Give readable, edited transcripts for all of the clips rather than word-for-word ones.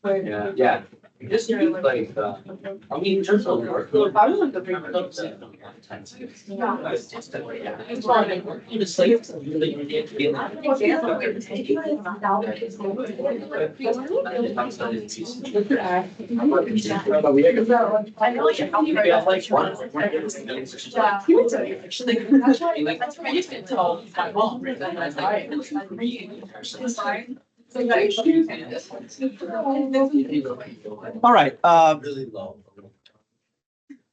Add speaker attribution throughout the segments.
Speaker 1: Yeah, yeah. Just like, I mean, in terms of work, I was like the big clubs.
Speaker 2: All right.
Speaker 1: Really low.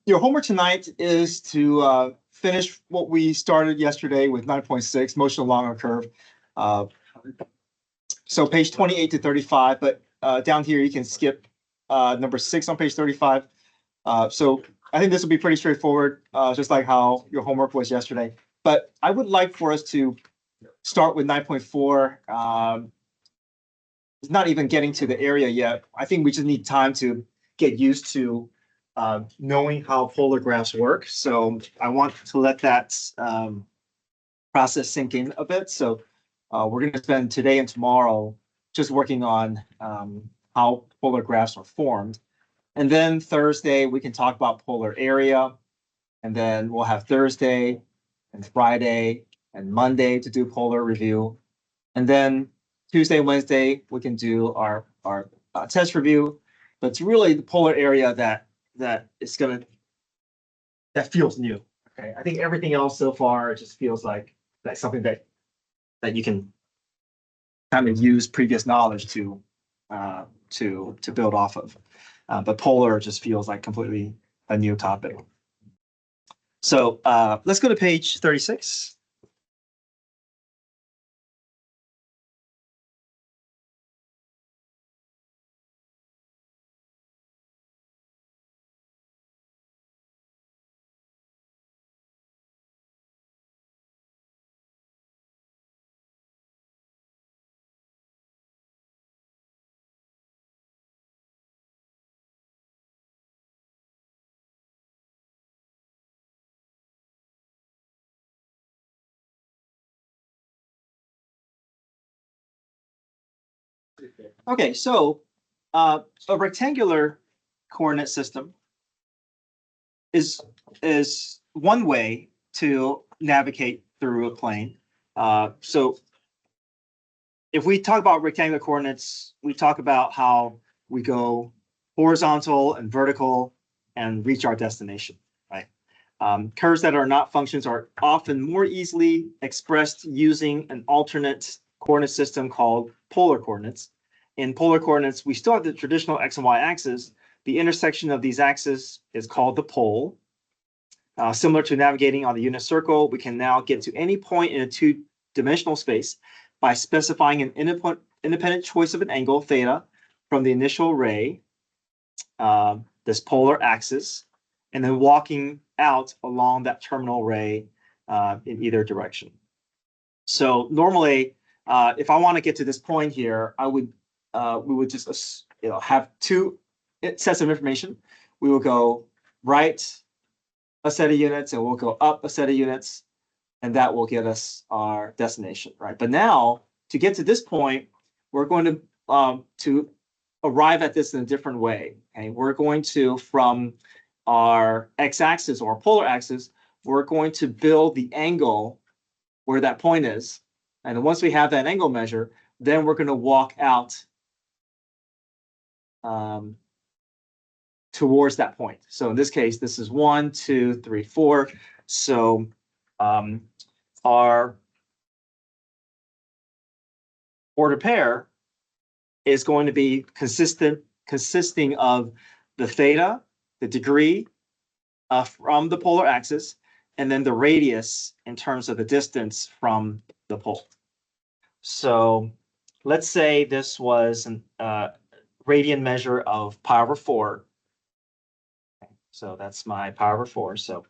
Speaker 2: Your homework tonight is to finish what we started yesterday with 9.6, motion along a curve. So page 28 to 35, but down here you can skip number 6 on page 35. So I think this will be pretty straightforward, just like how your homework was yesterday. But I would like for us to start with 9.4. It's not even getting to the area yet. I think we just need time to get used to knowing how polar graphs work. So I want to let that process sink in a bit. So we're going to spend today and tomorrow just working on how polar graphs are formed. And then Thursday, we can talk about polar area. And then we'll have Thursday and Friday and Monday to do polar review. And then Tuesday, Wednesday, we can do our test review. But it's really the polar area that feels new. Okay, I think everything else so far just feels like that's something that you can kind of use previous knowledge to build off of. But polar just feels like completely a new topic. So let's go to page 36. Okay, so a rectangular coordinate system is one way to navigate through a plane. So if we talk about rectangular coordinates, we talk about how we go horizontal and vertical and reach our destination, right? Curves that are not functions are often more easily expressed using an alternate coordinate system called polar coordinates. In polar coordinates, we still have the traditional x and y axis. The intersection of these axes is called the pole. Similar to navigating on the unit circle, we can now get to any point in a two-dimensional space by specifying an independent choice of an angle, theta, from the initial ray, this polar axis, and then walking out along that terminal ray in either direction. So normally, if I want to get to this point here, we would just have two sets of information. We will go right a set of units and we'll go up a set of units, and that will get us our destination, right? But now to get to this point, we're going to arrive at this in a different way. Okay, we're going to, from our x-axis or polar axis, we're going to build the angle where that point is, and then once we have that angle measure, then we're going to walk out towards that point. So in this case, this is 1, 2, 3, 4. So our order pair is going to be consisting of the theta, the degree from the polar axis, and then the radius in terms of the distance from the pole. So let's say this was a radian measure of pi over 4. So that's my pi over 4. So,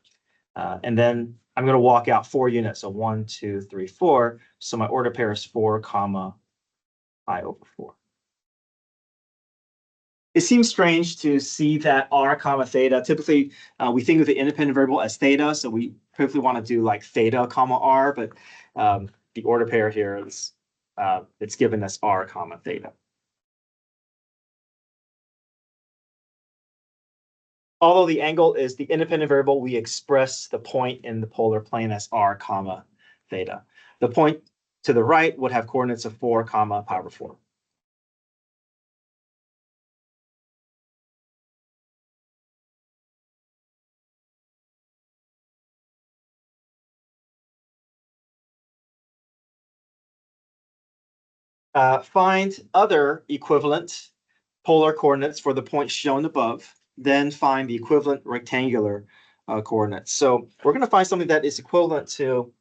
Speaker 2: and then I'm going to walk out 4 units. So 1, 2, 3, 4. So my order pair is 4, comma, pi over 4. it seems strange to see that r comma theta. Typically, we think of the independent variable as theta, so we typically want to do like theta comma r, but the order pair here is it's given as r comma theta. Although the angle is the independent variable, we express the point in the polar plane as r comma theta. The point to the right would have coordinates of 4 comma pi over 4. Find other equivalent polar coordinates for the point shown above, then find the equivalent rectangular coordinates. So we're going to find something that is equivalent to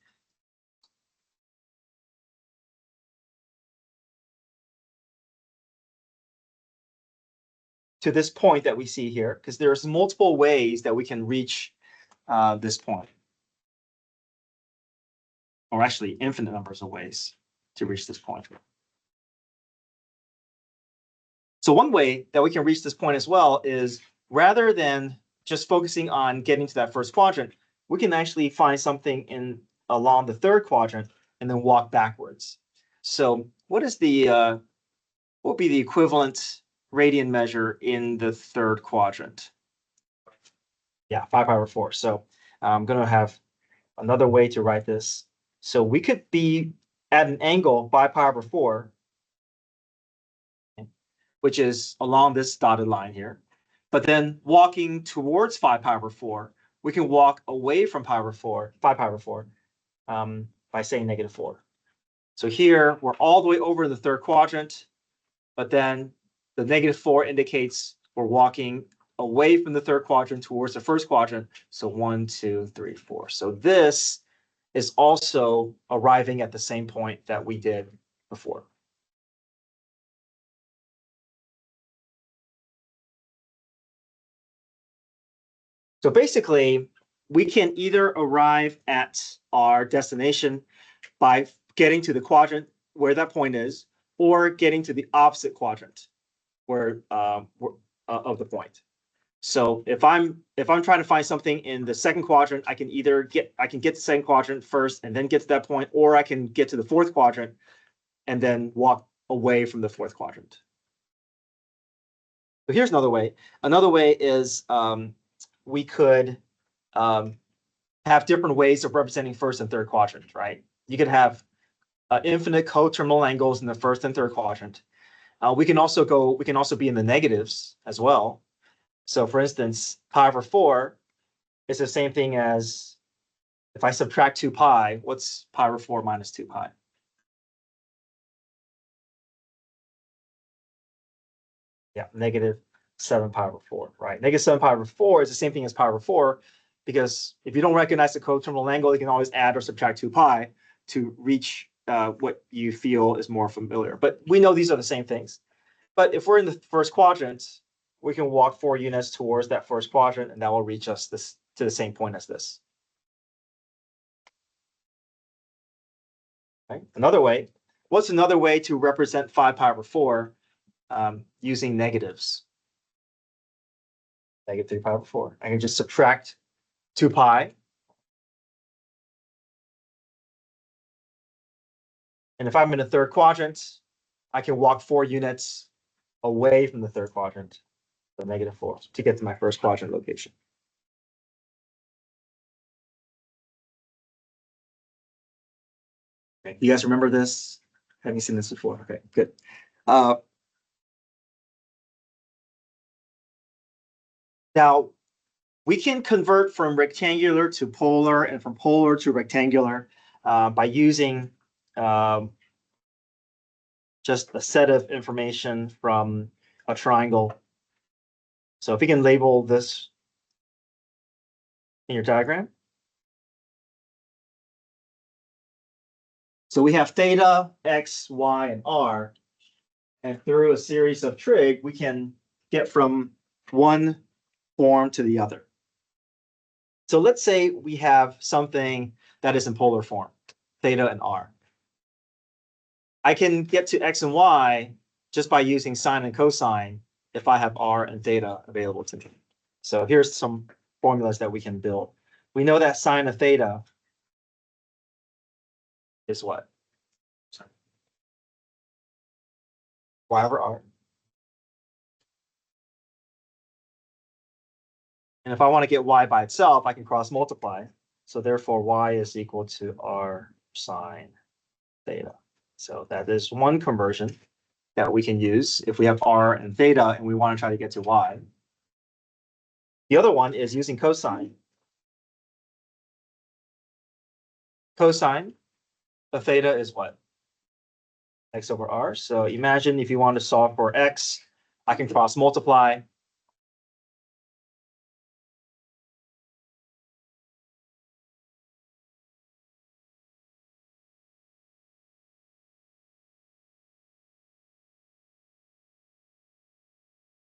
Speaker 2: this point that we see here, because there's multiple ways that we can reach this point. Or actually infinite numbers of ways to reach this point. So one way that we can reach this point as well is rather than just focusing on getting to that first quadrant, we can actually find something along the third quadrant and then walk backwards. So what is the what would be the equivalent radian measure in the third quadrant? Yeah, 5 pi over 4. So I'm going to have another way to write this. So we could be at an angle 5 pi over 4, which is along this dotted line here. But then walking towards 5 pi over 4, we can walk away from 5 pi over 4, by saying -4. So here we're all the way over in the third quadrant, but then the -4 indicates we're walking away from the third quadrant towards the first quadrant. So 1, 2, 3, 4. So this is also arriving at the same point that we did before. So basically, we can either arrive at our destination by getting to the quadrant where that point is, or getting to the opposite quadrant where of the point. So if I'm trying to find something in the second quadrant, I can get the second quadrant first and then get to that point, or I can get to the fourth quadrant and then walk away from the fourth quadrant. So here's another way. Another way is we could have different ways of representing first and third quadrant, right? You could have infinite coterminal angles in the first and third quadrant. We can also be in the negatives as well. So for instance, pi over 4 is the same thing as, if I subtract 2 pi, what's pi over 4 minus 2 pi? Yeah, -7 pi over 4, right? -7 pi over 4 is the same thing as pi over 4, because if you don't recognize the coterminal angle, you can always add or subtract 2 pi to reach what you feel is more familiar. But we know these are the same things. But if we're in the first quadrant, we can walk 4 units towards that first quadrant, and that will reach us to the same point as this. Okay. Another way. What's another way to represent 5 pi over 4 using negatives? -3 pi over 4. I can just subtract 2 pi. And if I'm in the third quadrant, I can walk 4 units away from the third quadrant, so -4, to get to my first quadrant location. Okay. You guys remember this? Have you seen this before? Okay, good. Now, we can convert from rectangular to polar and from polar to rectangular by using just a set of information from a triangle. So if we can label this in your diagram. So we have theta, x, y, and r. And through a series of trig, we can get from one form to the other. So let's say we have something that is in polar form, theta and r. I can get to x and y just by using sine and cosine if I have R and theta available to me. So here's some formulas that we can build. We know that sine of theta is what? Y over R. And if I want to get y by itself, I can cross multiply. So therefore, y is equal to R sine theta. So that is one conversion that we can use if we have R and theta and we want to try to get to y. The other one is using cosine. Cosine of theta is what? X over R. So imagine if you want to solve for x, I can cross multiply.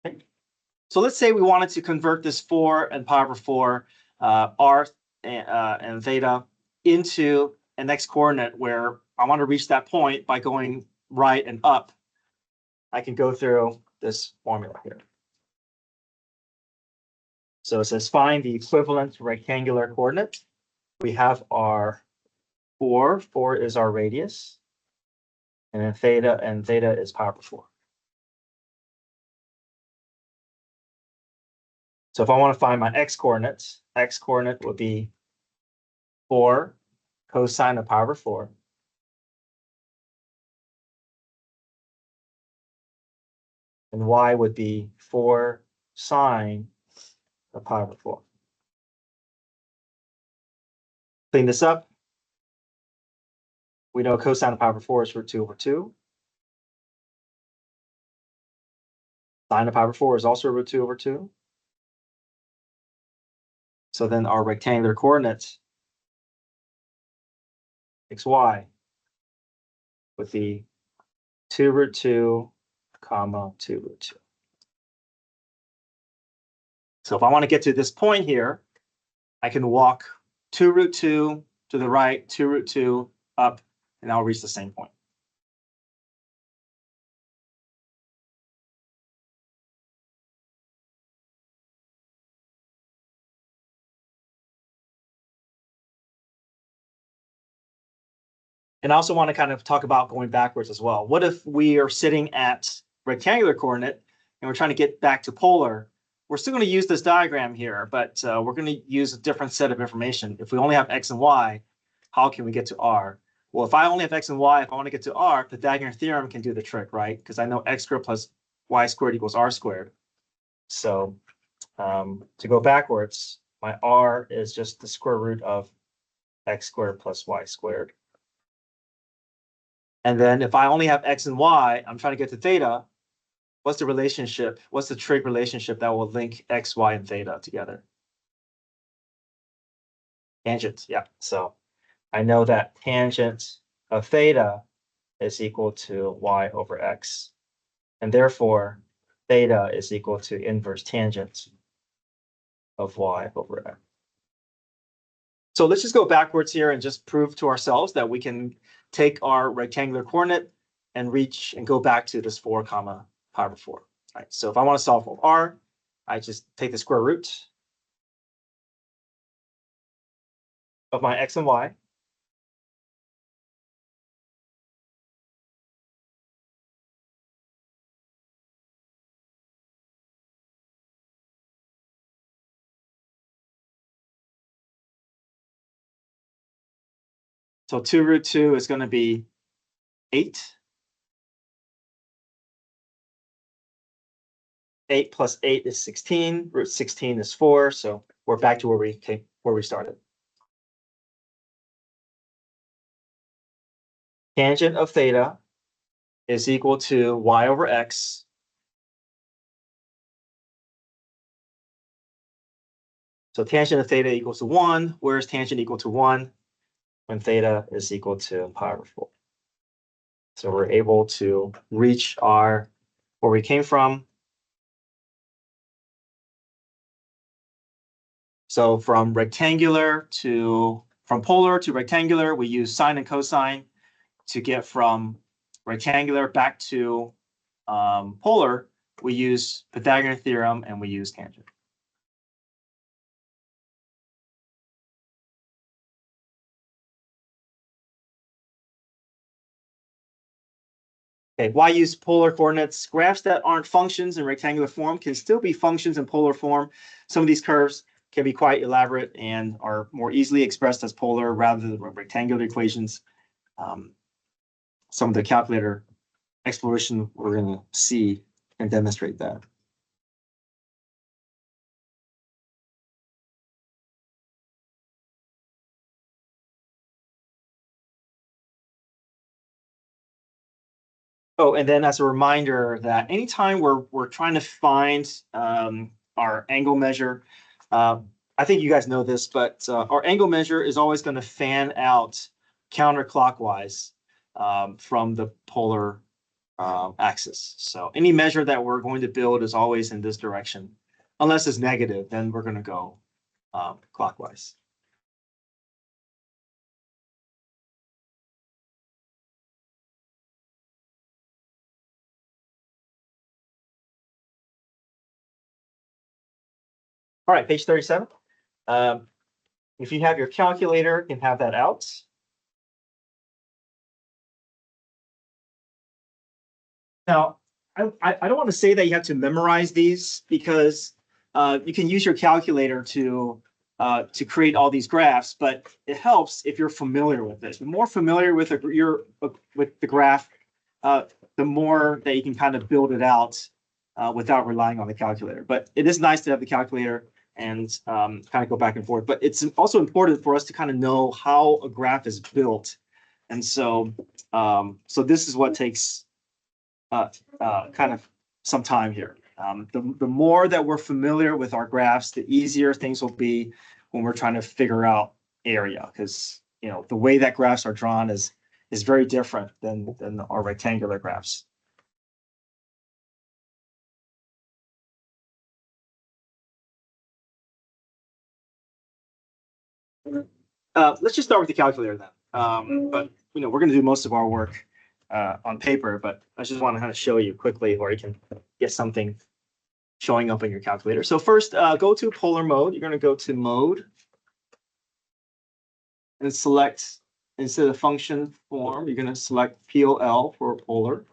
Speaker 2: Okay. So let's say we wanted to convert this 4 and pi over 4 R and theta into an x coordinate where I want to reach that point by going right and up. I can go through this formula here. So it says find the equivalent rectangular coordinate. We have our 4. 4 is our radius. And then theta is pi over 4. So if I want to find my x coordinates, x coordinate would be 4 cosine of pi over 4. And y would be 4 sine of pi over 4. Clean this up. We know cosine of pi over 4 is root 2 over 2. Sine of pi over 4 is also root 2 over 2. So then our rectangular coordinates, xy, would be 2 root 2, comma 2 root 2. So if I want to get to this point here, I can walk 2 root 2 to the right, 2 root 2 up, and I'll reach the same point. And I also want to kind of talk about going backwards as well. What if we are sitting at rectangular coordinate and we're trying to get back to polar? We're still going to use this diagram here, but we're going to use a different set of information. If we only have x and y, how can we get to R? Well, if I only have x and y, if I want to get to R, Pythagorean theorem can do the trick, right? Because I know x squared plus y squared equals R squared. So to go backwards, my R is just the square root of x squared plus y squared. And then if I only have x and y, I'm trying to get to theta. What's the relationship? What's the trig relationship that will link x, y, and theta together? Tangent, yeah. So I know that tangent of theta is equal to y over x. And therefore, theta is equal to inverse tangent of y over x. So let's just go backwards here and just prove to ourselves that we can take our rectangular coordinate and reach and go back to this 4 comma pi over 4. All right, so if I want to solve for R, I just take the square root of my x and y. So 2 root 2 is going to be 8. 8 plus 8 is 16. Root 16 is 4. So we're back to where we started. Tangent of theta is equal to y over x. So tangent of theta equals to 1. Where is tangent equal to 1? When theta is equal to pi over 4. So we're able to reach where we came from. So from polar to rectangular, we use sine and cosine to get from rectangular back to polar. we use Pythagorean theorem, and we use tangent. Okay, why use polar coordinates? Graphs that aren't functions in rectangular form can still be functions in polar form. Some of these curves can be quite elaborate and are more easily expressed as polar rather than rectangular equations. Some of the calculator exploration we're going to see and demonstrate that. Oh, and then as a reminder that anytime we're trying to find our angle measure, I think you guys know this, but our angle measure is always going to fan out counterclockwise from the polar axis. So any measure that we're going to build is always in this direction. Unless it's negative, then we're going to go clockwise. All right, page 37. If you have your calculator, you can have that out. Now, I don't want to say that you have to memorize these because you can use your calculator to create all these graphs, but it helps if you're familiar with this. The more familiar with the graph, the more that you can kind of build it out without relying on the calculator. But it is nice to have the calculator and kind of go back and forth. But it's also important for us to kind of know how a graph is built. And so, so this is what takes kind of some time here. The more that we're familiar with our graphs, the easier things will be when we're trying to figure out area, because the way that graphs are drawn is very different than our rectangular graphs. Let's just start with the calculator then. But we're going to do most of our work on paper, but I just want to kind of show you quickly where you can get something showing up in your calculator. So first, go to polar mode. You're going to go to mode and select, instead of function form, you're going to select POL for polar.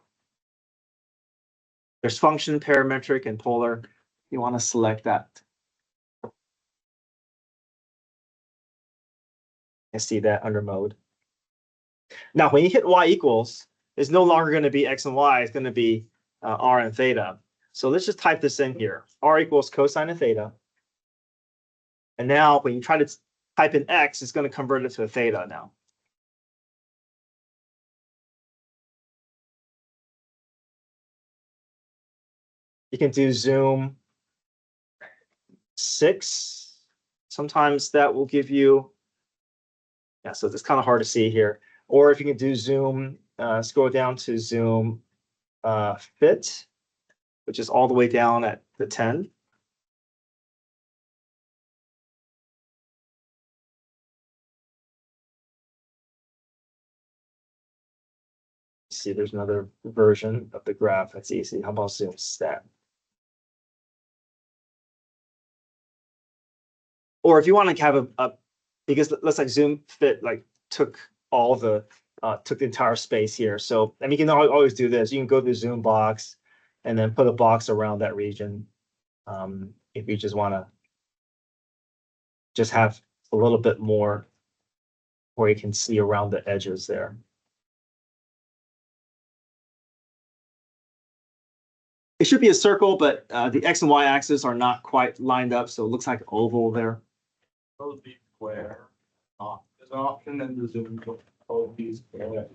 Speaker 2: There's function, parametric, and polar. You want to select that. And see that under mode. Now, when you hit y equals, it's no longer going to be x and y. It's going to be r and theta. So let's just type this in here. R equals cosine of theta. And now when you try to type in x, it's going to convert it to a theta now. You can do zoom 6. Sometimes that will give you, yeah, so it's kind of hard to see here. Or if you can do zoom, scroll down to zoom fit, which is all the way down at the 10. See, there's another version of the graph that's easy. How about zoom stat? Or if you want to have because let's like zoom fit took all the took the entire space here. So you can always do this. You can go to the zoom box and then put a box around that region. If you just want to just have a little bit more where you can see around the edges there. It should be a circle, but the X and Y axis are not quite lined up, so it looks like oval there.
Speaker 3: Those be square. There's an option in the Zoom to both be square.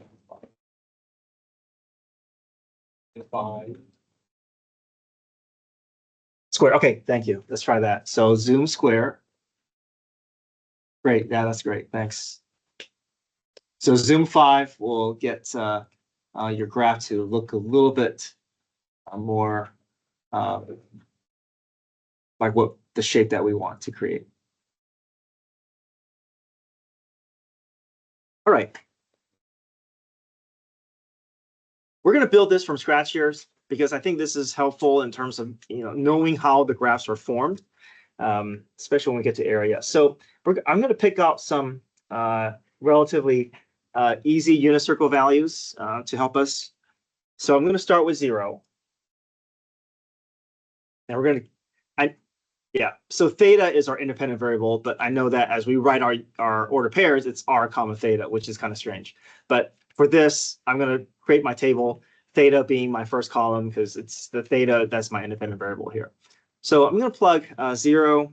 Speaker 3: Five.
Speaker 2: Square. Okay, thank you. Let's try that. So zoom square. Great. Yeah, that's great. Thanks. So zoom 5 will get your graph to look a little bit more like what the shape that we want to create. All right. We're going to build this from scratch here because I think this is helpful in terms of, knowing how the graphs are formed, especially when we get to area. So I'm going to pick out some relatively easy unit circle values to help us. So I'm going to start with 0. And we're going to, so theta is our independent variable, but I know that as we write our order pairs, it's r comma theta, which is kind of strange. But for this, I'm going to create my table, theta being my first column, because it's the theta that's my independent variable here. So I'm going to plug 0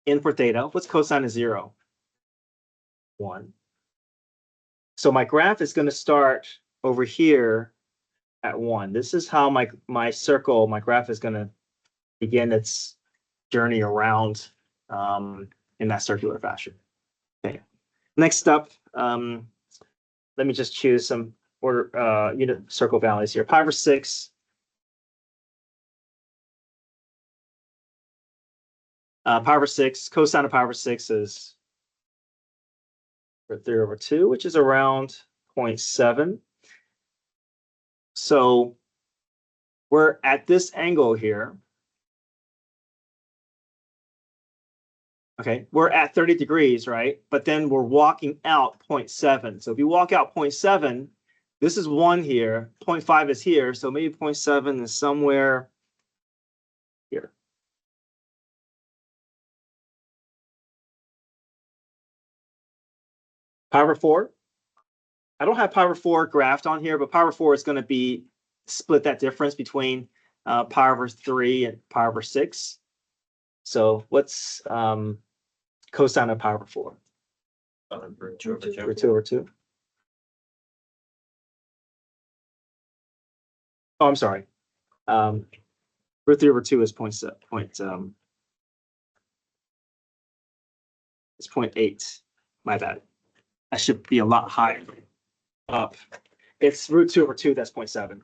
Speaker 2: in for theta. What's cosine of 0? 1. So my graph is going to start over here at 1. This is how my circle, my graph is going to begin its journey around in that circular fashion. Okay. Next up, let me just choose some order unit circle values here. Pi over 6. Pi over 6, cosine of pi over 6 is 3/2, which is around 0.7. So we're at this angle here. Okay, we're at 30 degrees, right? But then we're walking out 0.7. So if you walk out 0.7, this is 1 here, 0.5 is here, so maybe 0.7 is somewhere here. Pi over 4. I don't have pi over 4 graphed on here, but pi over 4 is going to be split that difference between pi over 3 and pi over 6. So what's cosine of pi over 4?
Speaker 3: Root 2 over 2.
Speaker 2: Root 2 over 2. Oh, I'm sorry. Root 3 over 2 is it's 0.8. My bad. I should be a lot higher up. It's root 2 over 2, that's 0.7.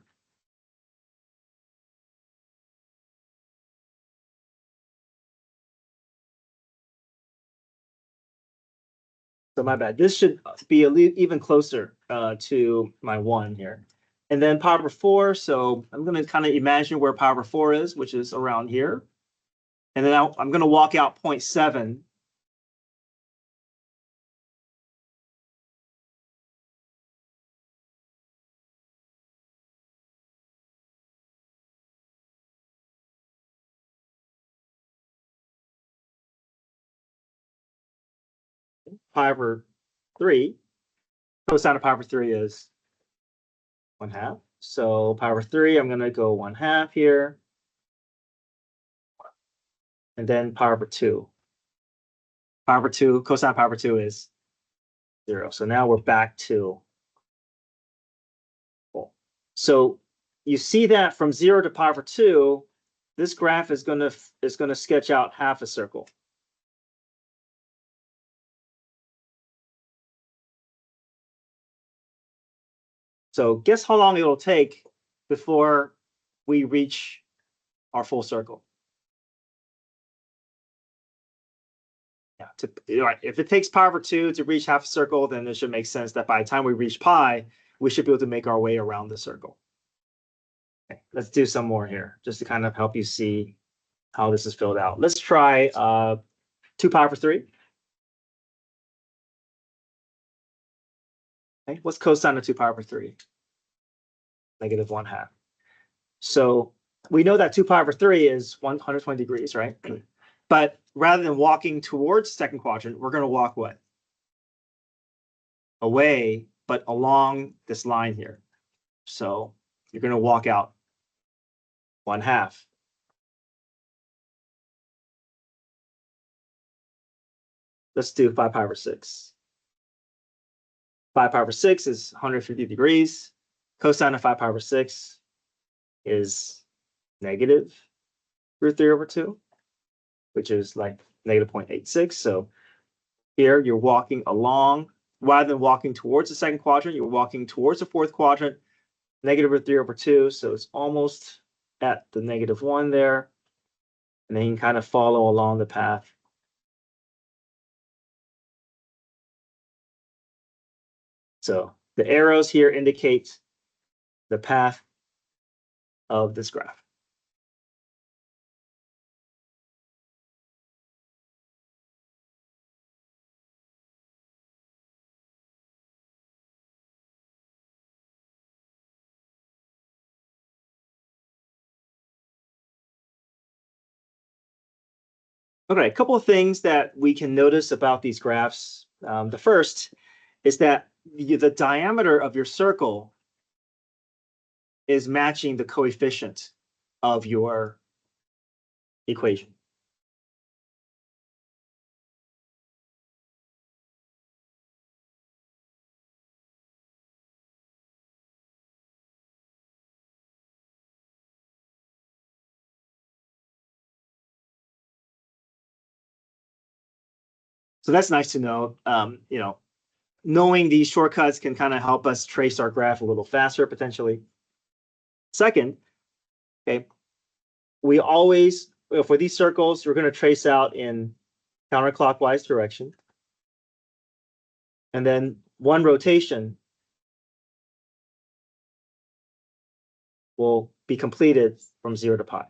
Speaker 2: So my bad. This should be even closer to my 1 here. And then pi over 4, so I'm going to kind of imagine where pi over 4 is, which is around here. And then I'm going to walk out 0.7. Pi over 3. Cosine of pi over 3 is 1/2. So pi over 3, I'm going to go 1/2 here. And then pi over 2. Pi over 2, cosine of pi over 2 is 0. So now we're back to. So you see that from 0 to pi over 2, this graph is going to sketch out half a circle. So guess how long it'll take before we reach our full circle? Yeah, right. If it takes pi over 2 to reach half a circle, then it should make sense that by the time we reach pi, we should be able to make our way around the circle. Okay, let's do some more here, just to kind of help you see how this is filled out. Let's try 2 pi over 3. Okay, what's cosine of 2 pi over 3? Negative 1/2. So we know that 2 pi over 3 is 120 degrees, right? But rather than walking towards second quadrant, we're going to walk what? Away, but along this line here. So you're going to walk out 1/2. Let's do 5 pi over 6. 5 pi over 6 is 150 degrees. Cosine of 5 pi over 6 is negative root 3 over 2, which is like negative 0.86. So here you're walking along, rather than walking towards the second quadrant, you're walking towards the fourth quadrant, negative root 3 over 2. So it's almost at the negative 1 there. And then you can kind of follow along the path. So the arrows here indicate the path of this graph. Okay, a couple of things that we can notice about these graphs. The first is that the diameter of your circle is matching the coefficient of your equation. So that's nice to know. Knowing these shortcuts can kind of help us trace our graph a little faster potentially. Second, okay, we always, for these circles, we're going to trace out in counterclockwise direction. And then one rotation will be completed from 0 to pi.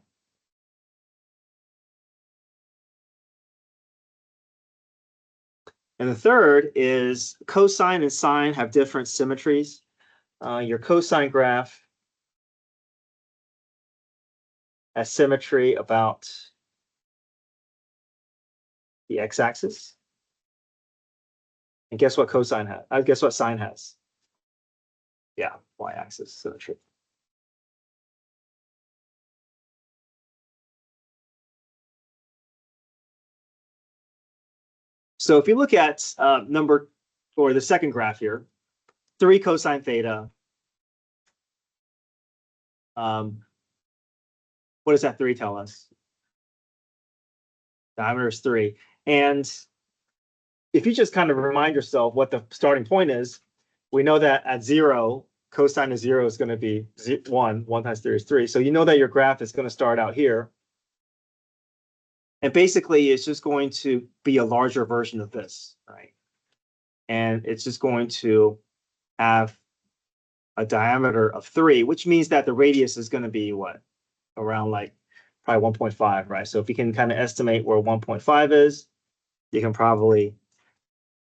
Speaker 2: And the third is cosine and sine have different symmetries. Your cosine graph has symmetry about the x-axis. And guess what cosine has? Guess what sine has? Yeah, y-axis symmetry. So if you look at the second graph here, 3 cosine theta. What does that 3 tell us? Diameter is 3. And if you just kind of remind yourself what the starting point is, we know that at 0, cosine of 0 is going to be 1. 1 times 3 is 3. So you know that your graph is going to start out here. And basically, it's just going to be a larger version of this, right? And it's just going to have a diameter of 3, which means that the radius is going to be what? Around like probably 1.5, right? So if you can kind of estimate where 1.5 is, you can probably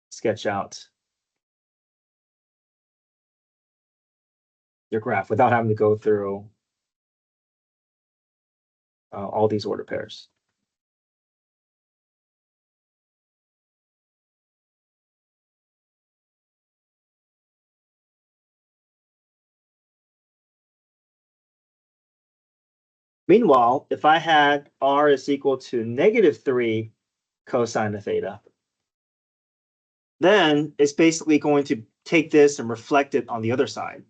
Speaker 2: sketch out your graph without having to go through all these order pairs. Meanwhile, if I had r is equal to -3 cosine of theta, then it's basically going to take this and reflect it on the other side.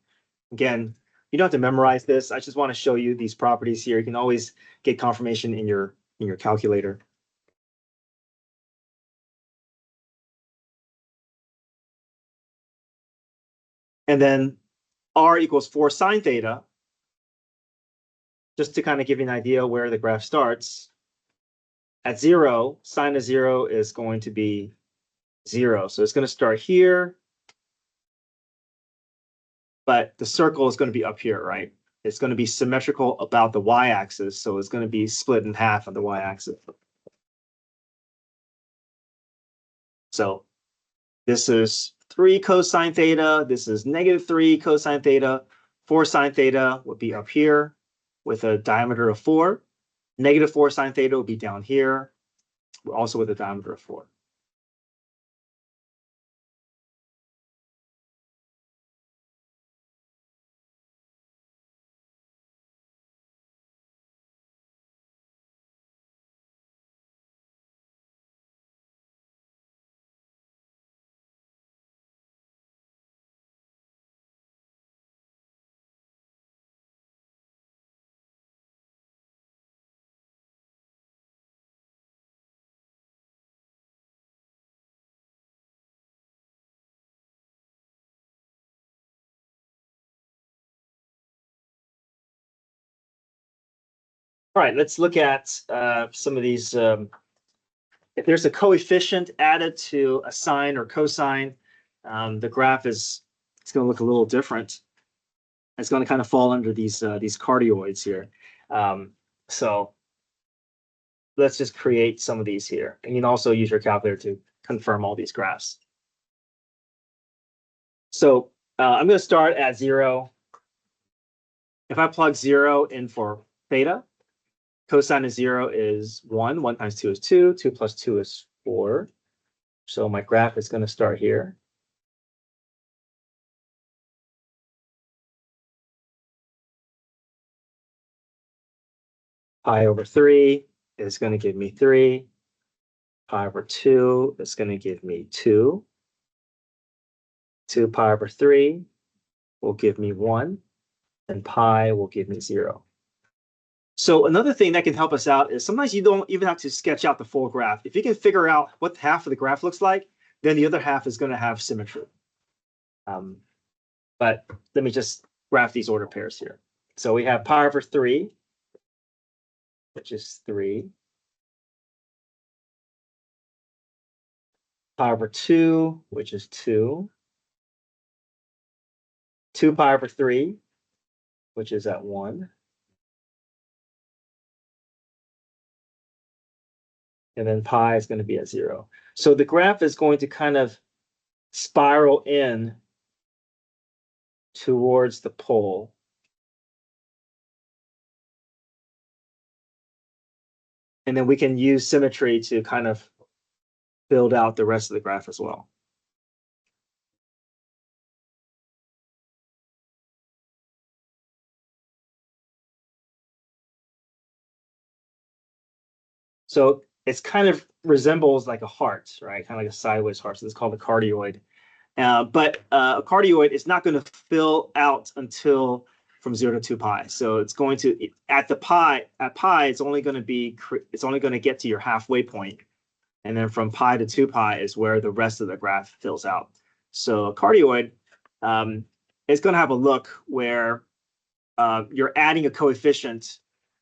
Speaker 2: Again, you don't have to memorize this. I just want to show you these properties here. You can always get confirmation in your calculator. And then r equals 4 sine theta, just to kind of give you an idea where the graph starts. At 0, sine of 0 is going to be 0. So it's going to start here, but the circle is going to be up here, right? It's going to be symmetrical about the y-axis, so it's going to be split in half on the y-axis. So this is 3 cosine theta. This is -3 cosine theta. 4 sine theta would be up here with a diameter of 4. -4 sine theta would be down here, also with a diameter of 4. All right, let's look at some of these. If there's a coefficient added to a sine or cosine, the graph it's going to look a little different. it's going to kind of fall under these cardioids here. So let's just create some of these here. And you can also use your calculator to confirm all these graphs. So I'm going to start at 0. If I plug 0 in for theta, cosine of 0 is 1. 1 times 2 is 2. 2 plus 2 is 4. So my graph is going to start here. Pi over 3 is going to give me 3. Pi over 2 is going to give me 2. 2 pi over 3 will give me 1. And pi will give me 0. So another thing that can help us out is sometimes you don't even have to sketch out the full graph. If you can figure out what half of the graph looks like, then the other half is going to have symmetry. But let me just graph these order pairs here. So we have pi over 3, which is 3. Pi over 2, which is 2. 2 pi over 3, which is at 1. And then pi is going to be at 0. So the graph is going to kind of spiral in towards the pole. And then we can use symmetry to kind of build out the rest of the graph as well. So it's kind of resembles like a heart, right? Kind of like a sideways heart. So it's called a cardioid. But a cardioid is not going to fill out until from 0 to 2 pi. So it's going to at pi it's only going to get to your halfway point. And then from pi to 2 pi is where the rest of the graph fills out. So a cardioid is going to have a look where you're adding a coefficient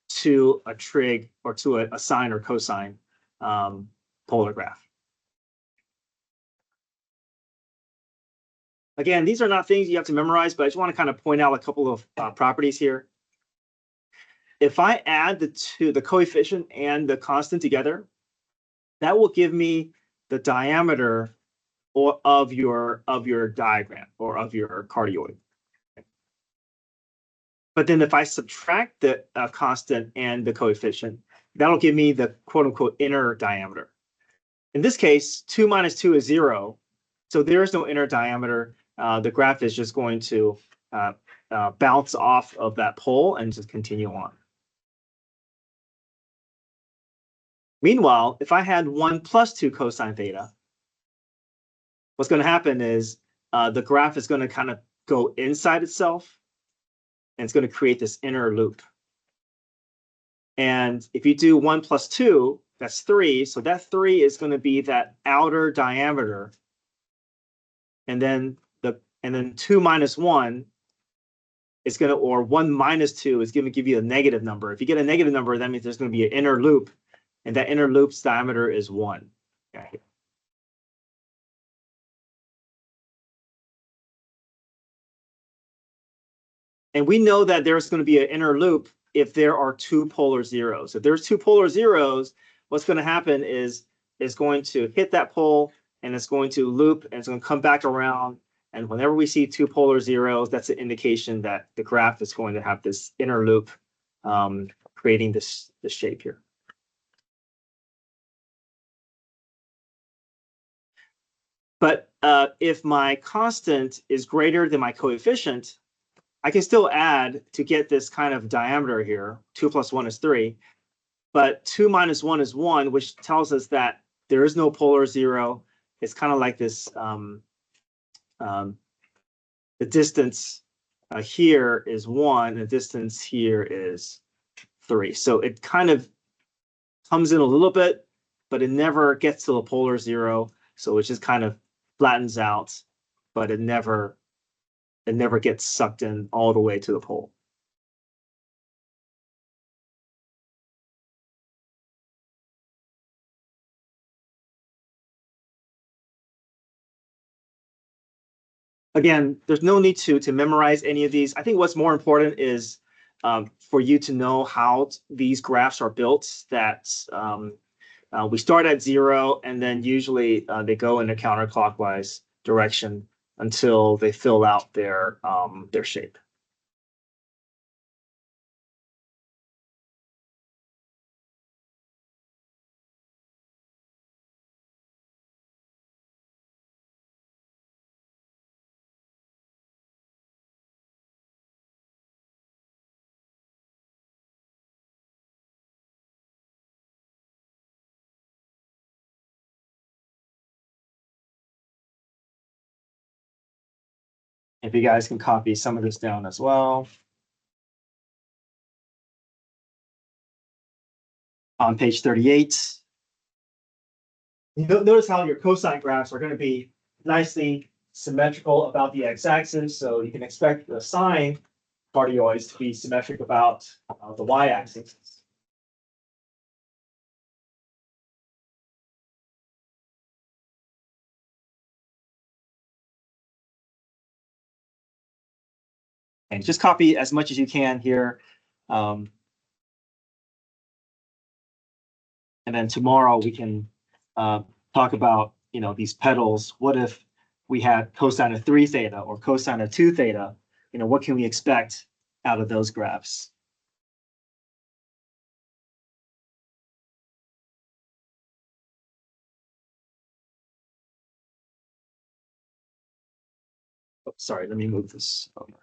Speaker 2: to a trig or to a sine or cosine polar graph. Again, these are not things you have to memorize, but I just want to kind of point out a couple of properties here. If I add the coefficient and the constant together, that will give me the diameter of your diagram or of your cardioid. But then if I subtract the constant and the coefficient, that'll give me the quote unquote inner diameter. In this case, 2 minus 2 is 0. So there is no inner diameter. The graph is just going to bounce off of that pole and just continue on. Meanwhile, if I had 1 plus 2 cosine theta, what's going to happen is the graph is going to kind of go inside itself, and it's going to create this inner loop. And if you do 1 plus 2, that's 3. So that 3 is going to be that outer diameter. And then 2 minus 1 is going to, or 1 minus 2 is going to give you a negative number. If you get a negative number, that means there's going to be an inner loop, and that inner loop's diameter is 1. Okay. And we know that there's going to be an inner loop if there are 2 polar zeros. If there's 2 polar zeros, what's going to happen is it's going to hit that pole, and it's going to loop, and it's going to come back around. And whenever we see 2 polar zeros, that's an indication that the graph is going to have this inner loop, creating this shape here. But if my constant is greater than my coefficient, I can still add to get this kind of diameter here. 2 plus 1 is 3. But 2 minus 1 is 1, which tells us that there is no polar zero. It's kind of like this, the distance here is 1, the distance here is 3. So it kind of comes in a little bit, but it never gets to the polar zero. So it just kind of flattens out, but it never gets sucked in all the way to the pole. again, there's no need to memorize any of these. I think what's more important is for you to know how these graphs are built, that we start at 0, and then usually they go in a counterclockwise direction until they fill out their shape. If you guys can copy some of this down as well. On page 38. You notice how your cosine graphs are going to be nicely symmetrical about the x-axis, so you can expect the sine cardioids to be symmetric about the y-axis. And just copy as much as you can here. And then tomorrow we can talk about, these pedals. What if we had cosine of 3 theta or cosine of 2 theta? What can we expect out of those graphs? Oh, sorry, let me move this over.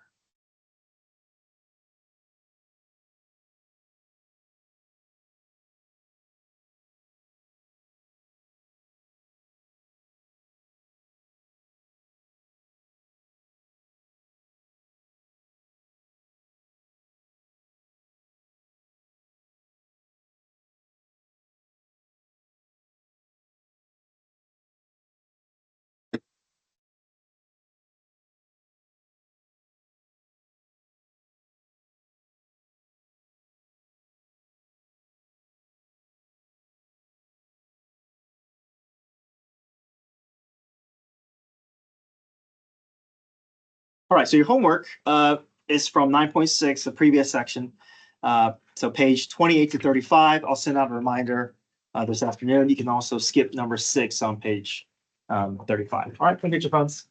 Speaker 2: All right, so your homework is from 9.6, the previous section. So page 28 to 35, I'll send out a reminder this afternoon. You can also skip number 6 on page 35. All right, come get your phones.